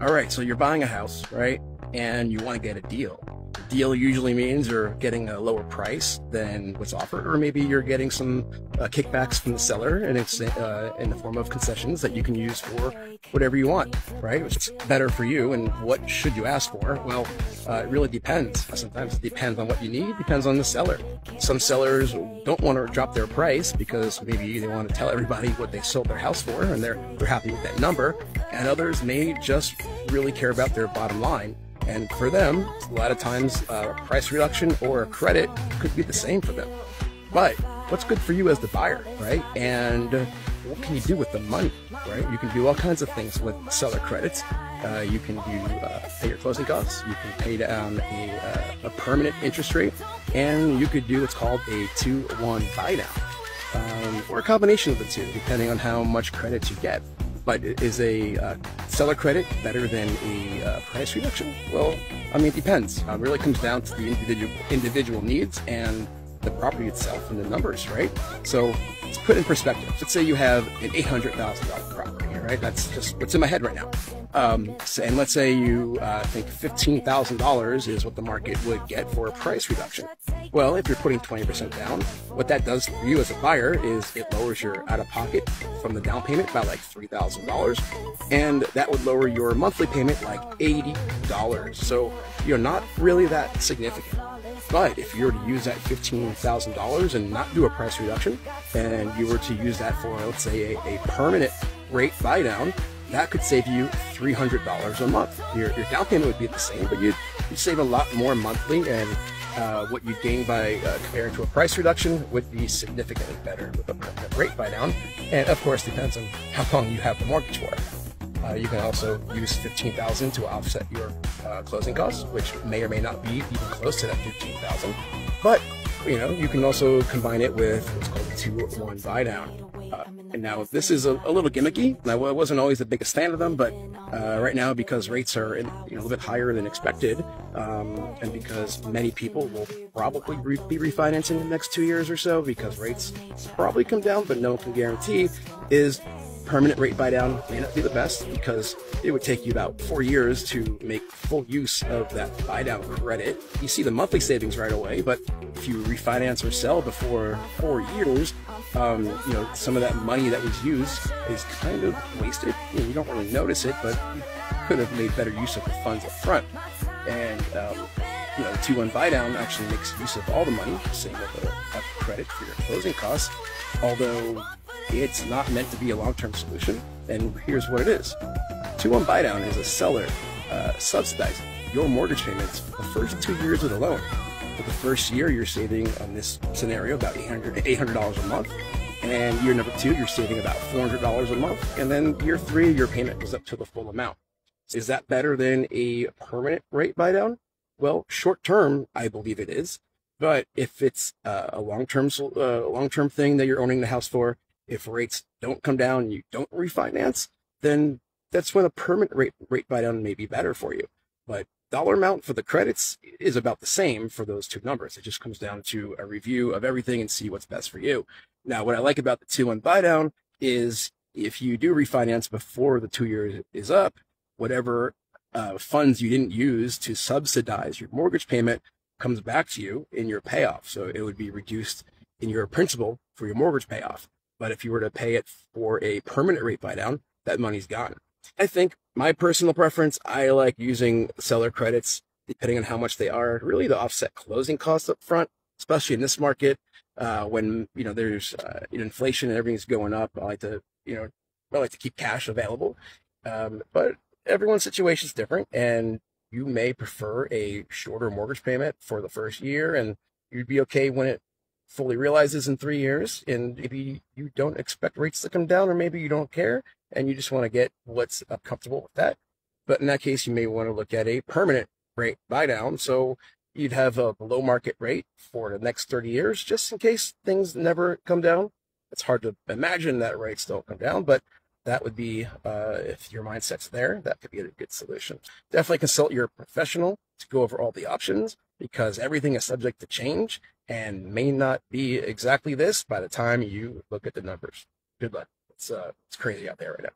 All right, so you're buying a house, right? And you want to get a deal. The deal usually means you're getting a lower price than what's offered, or maybe you're getting some kickbacks from the seller, and it's in the form of concessions that you can use for whatever you want, right? Which is better for you. And what should you ask for? Well, it really depends. Sometimes it depends on what you need, depends on the seller. Some sellers don't want to drop their price because maybe they want to tell everybody what they sold their house for, and they're happy with that number. And others may just really care about their bottom line. And for them, a lot of times a price reduction or a credit could be the same for them. But what's good for you as the buyer, right? And what can you do with the money, right? You can do all kinds of things with seller credits. You can pay your closing costs. You can pay down a permanent interest rate, and you could do what's called a 2-1 buy down, or a combination of the two, depending on how much credit you get. But is a seller credit better than a price reduction? Well, I mean, it depends. It really comes down to the individual needs and the property itself and the numbers, right? So let's put in perspective. Let's say you have an $800,000 property, right? That's just what's in my head right now. And let's say you think $15,000 is what the market would get for a price reduction. Well, if you're putting 20% down, what that does for you as a buyer is it lowers your out-of-pocket from the down payment by like $3,000, and that would lower your monthly payment like $80. So you're not really that significant. But if you were to use that $15,000 and not do a price reduction, and you were to use that for, let's say, a permanent rate buy down, that could save you $300 a month. Your down payment would be the same, but you'd save a lot more monthly, and what you'd gain by comparing to a price reduction would be significantly better with a permanent rate buy down. And of course, depends on how long you have the mortgage for. You can also use $15,000 to offset your closing costs, which may or may not be even close to that $15,000. But you can also combine it with what's called a 2-1 buy down. And now this is a little gimmicky. Now, I wasn't always the biggest fan of them, but right now, because rates are a little bit higher than expected, and because many people will probably be refinancing in the next 2 years or so, because rates probably come down, but no one can guarantee, is permanent rate buy down may not be the best, because it would take you about 4 years to make full use of that buy down credit. You see the monthly savings right away, but if you refinance or sell before 4 years, some of that money that was used is kind of wasted. You don't really notice it, but you could have made better use of the funds up front. And the 2-1 buy down actually makes use of all the money, same with a credit for your closing costs, although it's not meant to be a long-term solution. And here's what it is. 2-1 buy down is a seller subsidizing your mortgage payments the first 2 years of the loan. For the first year, you're saving, on this scenario, about $800 a month. And year number 2, you're saving about $400 a month. And then year 3, your payment goes up to the full amount. Is that better than a permanent rate buy down? Well, short term, I believe it is. But if it's a long-term thing that you're owning the house for, if rates don't come down and you don't refinance, then that's when a permanent rate buy down may be better for you. But dollar amount for the credits is about the same for those two numbers. It just comes down to a review of everything and see what's best for you. Now, what I like about the 2-1 buy down is if you do refinance before the 2 years is up, whatever funds you didn't use to subsidize your mortgage payment comes back to you in your payoff. So it would be reduced in your principal for your mortgage payoff. But if you were to pay it for a permanent rate buy down, that money's gone. I think my personal preference, I like using seller credits, depending on how much they are, really to offset closing costs up front, especially in this market, when there's inflation and everything's going up. I like to keep cash available, but everyone's situation is different, and you may prefer a shorter mortgage payment for the first year, and you'd be okay when it fully realizes in 3 years, and maybe you don't expect rates to come down, or maybe you don't care and you just want to get what's comfortable with that. But in that case, you may want to look at a permanent rate buy down, so you'd have a below market rate for the next 30 years, just in case things never come down. It's hard to imagine that rates don't come down, but that would be, if your mindset's there, that could be a good solution. Definitely consult your professional to go over all the options, because everything is subject to change and may not be exactly this by the time you look at the numbers. Good luck. It's crazy out there right now.